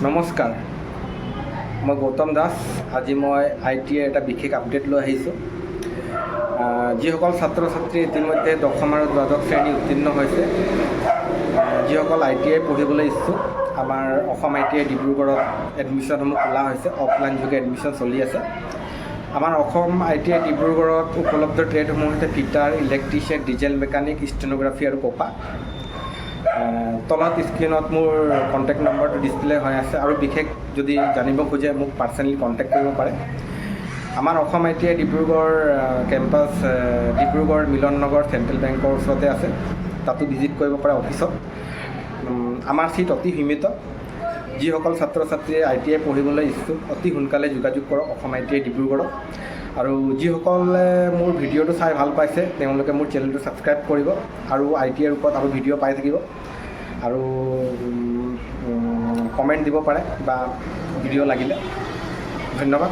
নমস্কাৰ, মই গৌতম দাস। আজি মই ITI এটা বিশেষ আপডেট লৈ আহিছোঁ। যিসকল ছাত্ৰ ছাত্ৰী ইতিমধ্যে দশম আৰু দ্বাদশ শ্ৰেণী উত্তীৰ্ণ হৈছে, যিসকল ITI পঢ়িবলৈ ইচ্ছুক, আমাৰ অসম ITI ডিব্ৰুগড়ত এডমিশ্যনসমূহ খোলা হৈছে। অফলাইন যোগে এডমিশ্যন চলি আছে। আমাৰ অসম ITI ডিব্ৰুগড়ত উপলব্ধ ট্ৰেডসমূহ হৈছে fitter, electrician, diesel mechanic, stenography আৰু কপা। তলত স্ক্ৰীনত মোৰ কণ্টেক্ট নম্বৰটো ডিছপ্লে হৈ আছে, আৰু বিশেষ যদি জানিব খোজে মোক পাৰ্চনেলি কণ্টেক্ট কৰিব পাৰে। আমাৰ Assam ITI Dibrugarh campus Dibrugarh Milan Nagar central বেংকৰ ওচৰতে আছে। তাতো ভিজিট কৰিব পাৰে অফিচত। আমাৰ চিট অতি সীমিত। যিসকল ছাত্ৰ ছাত্ৰীয়ে ITI পঢ়িবলৈ ইচ্ছুক, অতি সোনকালে যোগাযোগ কৰক অসম ITI ডিব্ৰুগড়ত। আৰু যিসকলে মোৰ ভিডিঅ'টো চাই ভাল পাইছে, তেওঁলোকে মোৰ চেনেলটো ছাবস্ক্ৰাইব কৰিব আৰু ITIৰ ওপৰত আৰু ভিডিঅ' পাই থাকিব। আৰু কমেণ্ট দিব পাৰে বা ভিডিঅ' লাগিলে। ধন্যবাদ।